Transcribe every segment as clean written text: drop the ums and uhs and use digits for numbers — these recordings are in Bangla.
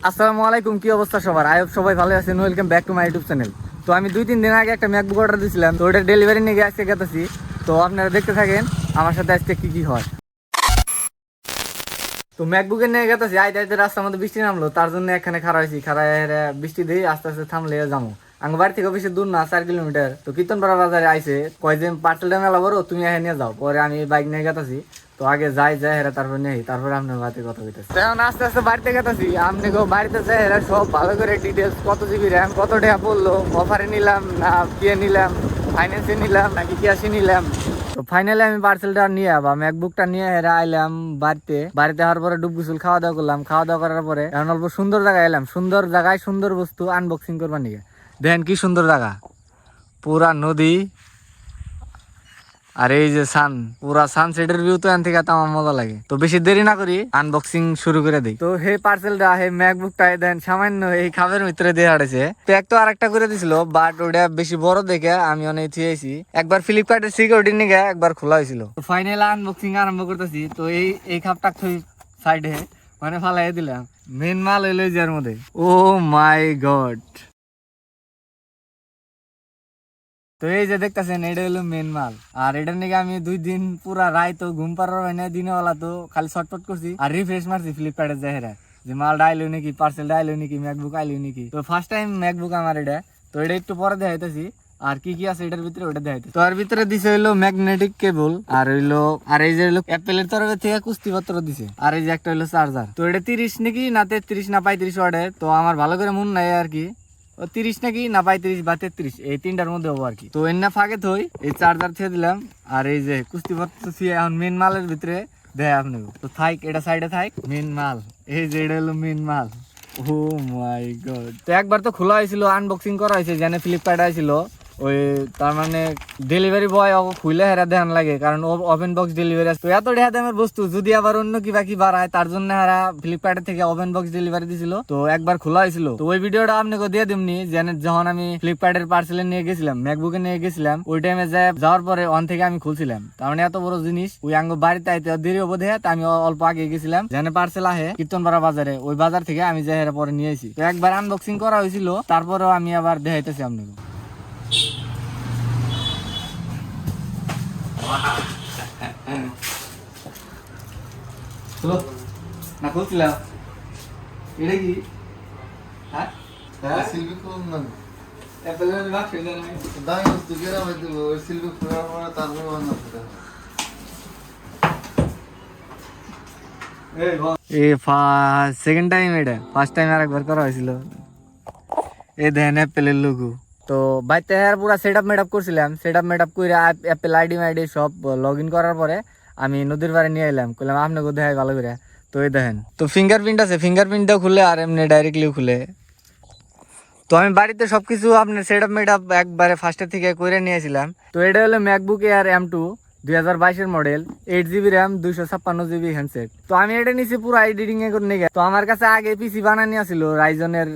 আসসালামু আলাইকুম, কি অবস্থা সবার? আই হোপ সবাই ভালো আছেন। Welcome back to my YouTube channel. তো আমি 2-3 দিন আগে একটা ম্যাকবুক অর্ডার দিয়েছিলাম, তো ওটা ডেলিভারি নিয়ে আজকে গেতেছি। তো আপনারা দেখতে থাকেন আমার সাথে আজকে কি কি হয়। তো ম্যাকবুকের নিয়ে গেতেছি, আইতে আইতে রাস্তার মধ্যে বৃষ্টি নামলো, তার জন্য এখানে খাড়া হয়েছি। বৃষ্টি দিয়ে আস্তে আস্তে থামলে যাবো। আমার বাড়ি থেকে বেশি দূর না, 4 কিলোমিটার। তো কীর্তনপাড়া বাজারে আইসে কয় যে পার্সেলটা মেলা বড়, তুমি এখানে নিয়ে যাও। পরে আমি বাইক নিয়ে গেতেছি। তো আগে যাই হেরা, তারপর নেই, তারপরে আপনার বাড়িতে কথা বলতেছি। এখন আস্তে আস্তে বাড়িতে গেতেছি। আপনি বাড়িতে যাই হেরা সব ভালো করে ডিটেলস, কত জিবি র্যাম, কত টাকা পড়লো, অফারে নিলাম না কিয়ে নিলাম, ফাইন্যান্সে নিলাম নাকি ক্যাশে নিলাম। তো ফাইনালি আমি পার্সেলটা নিয়ে বা ম্যাকবুকটা নিয়ে হেরা আইলাম বাড়িতে হওয়ার পরে ডুব গোসল খাওয়া দাওয়া করলাম। খাওয়া দাওয়া করার পরে এখন অল্প সুন্দর জায়গায় এলাম। সুন্দর জায়গায় সুন্দর বস্তু আনবক্সিং করবার নিয়ে। দেখেন কি সুন্দর জায়গা, পুরা নদী আর এই যে পুরা সানসেটের ভিউ। তো এখান থেকে আমার মজা লাগে। তো বেশি দেরি না করি, আনবক্সিং শুরু করে দিই। তো হে পার্সেলটা, হে ম্যাকবুকটা দেন সামান্য এই খাবের ভিতরে দিয়ে হাঁটেছে। প্যাক তো আরেকটা করে দিছিল, বাট ওটা বেশি বড় দেখে আমি অনেক থিয়েছি। একবার ফ্লিপকার্টের সিকিউরিটি নিয়ে একবার খোলা হয়েছিল। তো ফাইনাল আনবক্সিং আরম্ভ করতেছি। তো এই খাপটা সাইডে মানে ফালাই দিলাম। মেন মাল হইলো যার মধ্যে। ও মাই গড! তো এই যে দেখতেছেন, এটা হলো মেন মাল। আর এটার নাকি আমি 2 দিন পুরা রায় তো ঘুম পাড়ার হয় না, দিনে বেলা তো খালি শর্টপট করছি আর রিফ্রেশ মারছি ফ্লিপকার্টের জাহেরা যে মালটা আইলো নাকি, পার্সেলটা আইলো নাকি, ম্যাকবুক আইলো নাকি। তো ফার্স্ট টাইম ম্যাকবুক আমার এটা। তো এটা একটু পরে দেখাইতেছি আর কি কি আছে এটার ভিতরে, ওটা দেখাইতেছি। তো এর ভিতরে দিছে হইলো ম্যাগনেটিক কেবল, আর এই যে হইলো অ্যাপেলের তরফ থেকে কুস্তিপত্র দিছে, আর এই যে একটা হইলো চার্জার। তো এটা 30 নাকি না 33 না 35 ওয়াটের। তো আমার ভালো করে মন নাই আর কি, 30 নাকি না 35 বা 33, এই তিনটার মধ্যে হবো আর কি। তো এর না ফাঁকে থই এই চার্জার থেকে দিলাম, আর এই যে কুস্তিপত্র থিয়ে এখন মেন মালের ভিতরে দেয় আপনি। তো থাক, এটা সাইডে থাক। মেন মাল এই যে, এটা হলো মেন মাল। ও মাই গড! তো একবার তো খোলা হয়েছিল, আনবক্সিং করা হয়েছে, যেন ফ্লিপকার্ট আইছিল। ওই তার মানে ডেলিভারি বয় খুলে হেরা ধ্যান লাগে, কারণ ওপেন বক্স ডেলিভারি আছে। তো এত টাকা দামের বস্তু যদি আবার অন্য কিবা কি বাড়ায়, তার জন্য হেরা ফ্লিপকার্টের থেকে ওপেন বক্স ডেলিভারি দিছিল। তো একবার খোলা হয়েছিল। তো ওই ভিডিওটা আপনাকে দিয়ে দিমনি, যখন আমি ফ্লিপকার্টের পার্সেলে নিয়ে গেছিলাম, ম্যাকবুকে নিয়ে গেছিলাম, ওই টাইমে যাওয়ার পরে অন থেকে আমি খুলছিলাম। তার মানে এত বড় জিনিস ওই আঙ্গ বাড়িতে আইতে দেরি হবো দেখে আমি অল্প আগে গেছিলাম, যেন পার্সেল আহে কীর্তনপাড়া বাজারে, ওই বাজার থেকে আমি যাই হেরা পরে নিয়েছি। তো একবার আনবক্সিং করা হয়েছিল, তারপরেও আমি আবার দেখাইতেছি আপনাকে। না খুলছিলাম, এটা কি? হ্যাঁ সিলভি খুলুন না, অ্যাপেলের বাক্স এটা না। দামি বস্তু গ্রামে দিব, ওই সিলভি খোলার পরে তারপরে বান্না করতে হবে। সেকেন্ড টাইম, এটা ফার্স্ট টাইম আর একবার করা হয়েছিল। এই দেখেন অ্যাপেলের লোগো। তো বাইতে পুরো সেটআপ করছিলাম, সেটআপ করে অ্যাপেল আইডি মাইডি সব লগ ইন করার পরে আমি নদীর পাড়ে নিয়ে এলাম, বললাম আপনাকে দেখাই ভালো করে। তো এই দেখেন, তো ফিঙ্গারপ্রিন্ট আছে, ফিঙ্গারপ্রিন্টটাও খুলে আর এমনি ডাইরেক্টলিও খুলে। তো আমি বাড়িতে সবকিছু আপনার সেটআপ একবারে ফার্স্টের থেকে করে নিয়েছিলাম। তো এটা হলো MacBook air M2 2022 model, 8 GB RAM, 256 GB handset. তো আমি এটা নিছি পুরো এডিটিং এর নিগে। তো আমার কাছে আগে পিসি বানানি আছিল,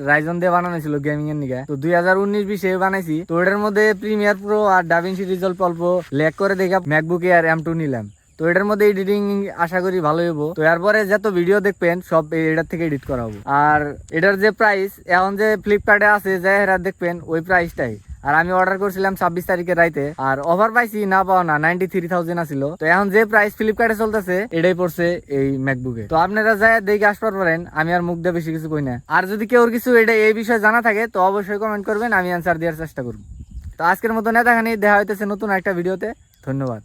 রাইজন দিয়ে বানানো ছিল গেমিং এর নিগে। তো 2019-20 বানাইছি। তো এটার মধ্যে প্রিমিয়ার প্রো আর ডাভিনসি রিজলভ অল্প লেক করে দেখা ম্যাকবুক এয়ার M2 নিলাম। তো এটার মধ্যে এডিটিং আশা করি ভালো হইব। তো এরপরে যত ভিডিও দেখবেন সব এটার থেকে এডিট করা হবো। আর এটার যে প্রাইস এখন যে ফ্লিপকার্টে আছে, যে এরা দেখবেন ওই প্রাইসটাই। আর আমি অর্ডার করছিলাম 26 তারিখে রাইতে, আর অফার পাইছি না পাওয়া না, 93,000 আসিল। তো এখন যে প্রাইস ফ্লিপকার্টে চলতেছে এটাই পড়ছে এই ম্যাকবুকে। তো আপনারা যায় দেখে আসবার পারেন, আমি আর মুখ দিয়ে বেশি কিছু কই না। আর যদি কেউ কিছু এই বিষয়ে জানা থাকে তো অবশ্যই কমেন্ট করবেন, আমি অ্যান্সার দেওয়ার চেষ্টা করব। তো আজকের মতো নেতাখানি দেখা হইতেছে নতুন একটা ভিডিওতে। ধন্যবাদ।